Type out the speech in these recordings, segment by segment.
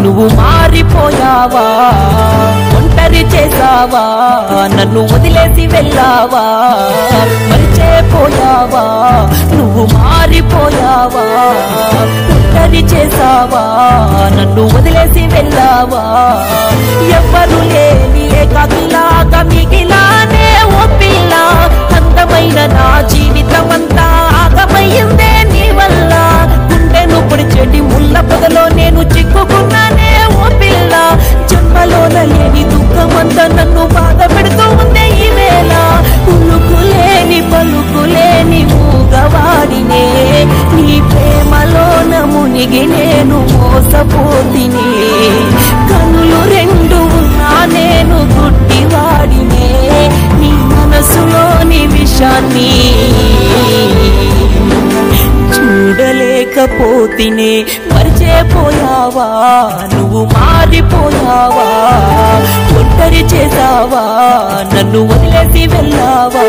నువ్వు మారిపోయావా, ఒంటరి చేసావా, నన్ను వదిలేసి వెళ్ళావా. మరిచేపోయావా, నువ్వు మారిపోయావా, ఒంటరి చేసావా, నన్ను వదిలేసి వెళ్ళావా. ఎవ్వరు లేని ఏకాకిలాగా మిగిలానే ఓ పిల్ల, అందమైన నా జీవితమంతా ఆగమయ్యిందే నీ వల్ల. గుండెను పొడిచెడి ముళ్ళ పొదలో నేను చిక్కుకున్నానే ఓ పిల్ల, జన్మలోన లేని దుఃఖమంతా నన్ను బాధ పెడుతూ ఉందే ఈ వేళ. ఉలుకులేని పలుకులేని మూగవాడినే, నీ ప్రేమలోన మునిగి నేను మోసపోతినే. కనులు రెండు ఉన్నా నేను గుడ్డివాడినే, నీ మనసులోని విషాన్ని చూడలేకపోతినే. మరిచేపోయావా, నువ్వు మారిపోయావా, ఒంటరి చేసావా, నన్ను వదిలేసి వెళ్ళావా.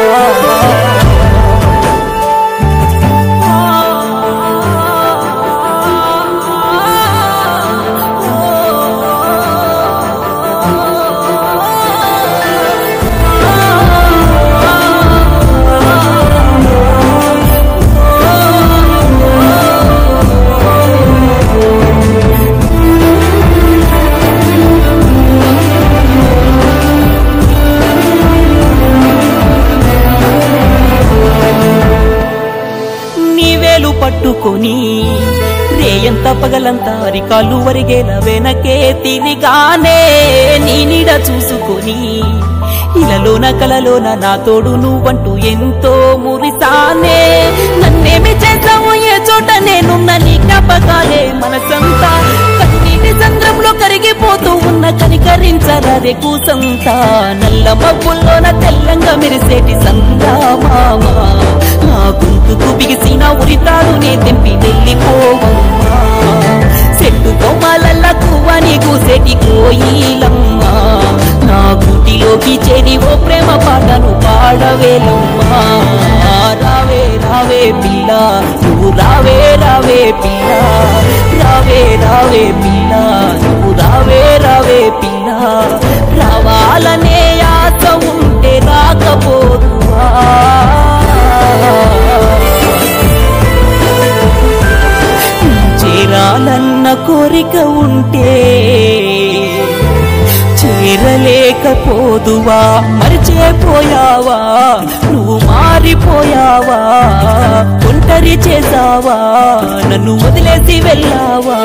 పట్టుకొని రేయంత పగలంతా అరికాలు వరిగేల వెనకే తిరిగానే, నీ నీడ చూసుకొని ఇలలోన కలలోన నా తోడు నువ్వంటూ ఎంతో మురిసానే. నన్నేమి చేసావు ఏ చోట నేనున్న నీ జ్ఞాపకాలే మనసంతా కన్నీటి సంద్రంలో కరిగిపోతూ ఉన్న కనికరించరాదే కూసంతా. నల్ల మబ్బుల్లోన తెల్లంగా మెరిసేటి సందామామా, నా గొంతుకు బిగిసిన ఉరితాడు నే తెంపి వెళ్ళిపోవమ్మా. చెట్టు కొమ్మలల్లా కువ్వని కూసేటి కోయిలమ్మా, నా గుటిలోకి చేరి ఓ ప్రేమ పాటను పాడవేలమ్మా. రావే రావే పిల్ల, నువ్వు రావే రావే పిల్ల, రావే రావే పిల్ల, నువ్వు రావే రావే పిల్ల. రావాలనే ఆశ ఉంటే రాకపోదువా, చేరాలన్న కోరిక ఉంటే చేరలేకపోదువా. మరిచేపోయావా, నువ్వు మారిపోయావా, ఒంటరి చేసావా, నన్ను వదిలేసి వెళ్ళావా.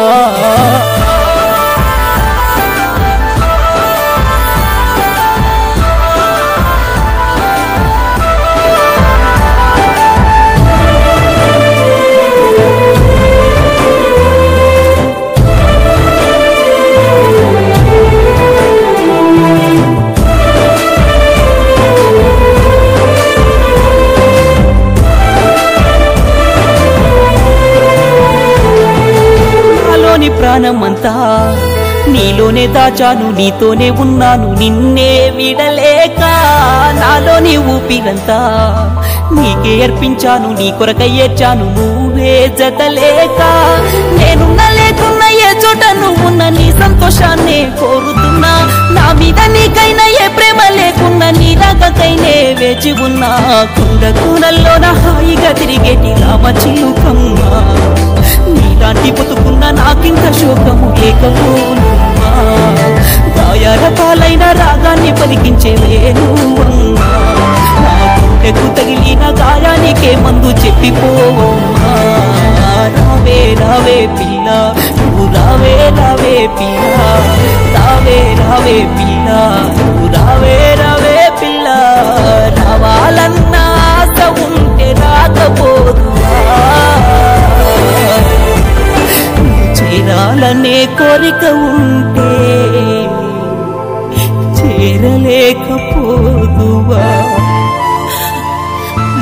ప్రాణమంతా నీలోనే దాచాను, నీతోనే ఉన్నాను నిన్నే విడలేక. నాలోని ఊపిరంతా నీకే అర్పించాను, నీ కొరకై ఏడ్చాను నువ్వే జతలేక. నేనున్నా లేకున్నా ఏ చోట నువ్వున్న నీ సంతోషాన్నే కోరుతున్నా. నా మీద నీకైనా ఏ ప్రేమ లేకున్నా నీ రాకకైనే వేచి ఉన్నా. కుండ కూనల్లోన హాయిగా తిరిగేటి రామచిలుకమ్మా, నీలాంటి బతుకున్న నాకింత శోకము లేకపోనుమ్మా. గాయాల పాలైన రాగాన్ని పలికించే వేణువమ్మా, నా గుండెకు తగిలిన గాయానికే మందు చెప్పిపోవమ్మా. రావే రావే పిల్ల, నువ్వు రావే రావే పిల్ల, రావే రావే పిల్ల, నువ్వు రావే రావే పిల్ల. రావాలన్న ఆశ ఉంటే రాకపోదువా, చేరా చేరాలనే కోరిక ఉంటే చేరలేకపోదువా?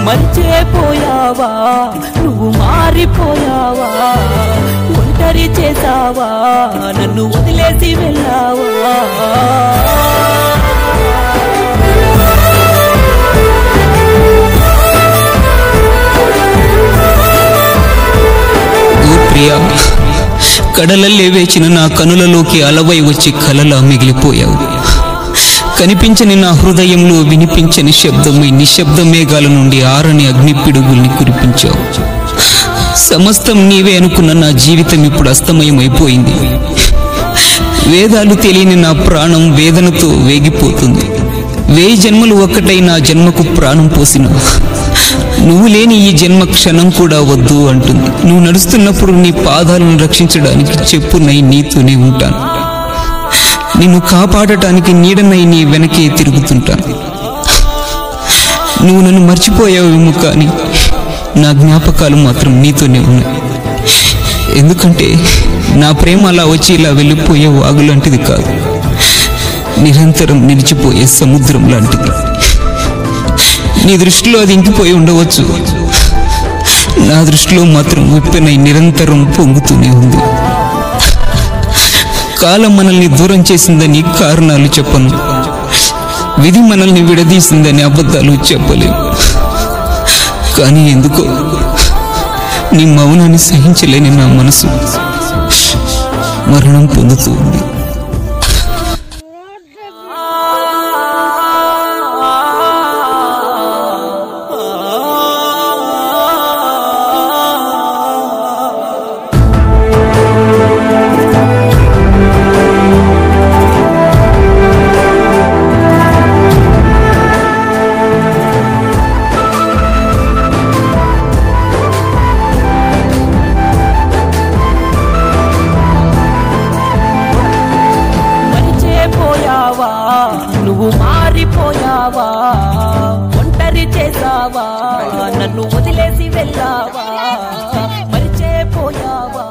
మర్చిపోయావా? నువ్వు మారిపోయావా? ఒంటరి చేసావా? నన్ను వదిలేసి వెళ్ళావా? ప్రియా, కడలల్లే వేచిన నా కనులలోకి అలవై వచ్చి కలలా మిగిలిపోయావు. కనిపించని నా హృదయంలో వినిపించని శబ్దమై నిశ్శబ్ద మేఘాల నుండి ఆరని అగ్ని పిడుగుల్ని కురిపించావు. సమస్తం నీవే అనుకున్న నా జీవితం ఇప్పుడు అస్తమయమైపోయింది. వేదాలు తెలియని నా ప్రాణం వేదనతో వేగిపోతుంది. 1000 జన్మలు ఒక్కటై నా జన్మకు ప్రాణం పోసిన నువ్వు లేని ఈ జన్మ క్షణం కూడా వద్దు అంటుంది. నువ్వు నడుస్తున్నప్పుడు నీ పాదాలను రక్షించడానికి చెప్పునై నీతోనే ఉంటాను. నిన్ను కాపాడటానికి నీడనై నీ వెనకే తిరుగుతుంటాను. నువ్వు నన్ను మర్చిపోయావేమో కానీ నా జ్ఞాపకాలు మాత్రం నీతోనే ఉన్నాయి. ఎందుకంటే నా ప్రేమ అలా వచ్చి ఇలా వెళ్ళిపోయే వాగు లాంటిది కాదు, నిరంతరం నిలిచిపోయే సముద్రం లాంటిది. నీ దృష్టిలో అది ఇంకిపోయి ఉండవచ్చు, నా దృష్టిలో మాత్రం ఉప్పెనై నిరంతరం పొంగుతూనే ఉంది. కాలం మనల్ని దూరం చేసిందని కారణాలు చెప్పను, విధి మనల్ని విడదీసిందని అబద్ధాలు చెప్పలేము. కానీ ఎందుకో నీ మౌనాన్ని సహించలేని నా మనసు మరణం పొందుతూ ఉంది. నువ్వు మారిపోయావా? ఒంటరి చేసావా? నన్ను వదిలేసి వెళ్ళావా? మరిచిపోయావా?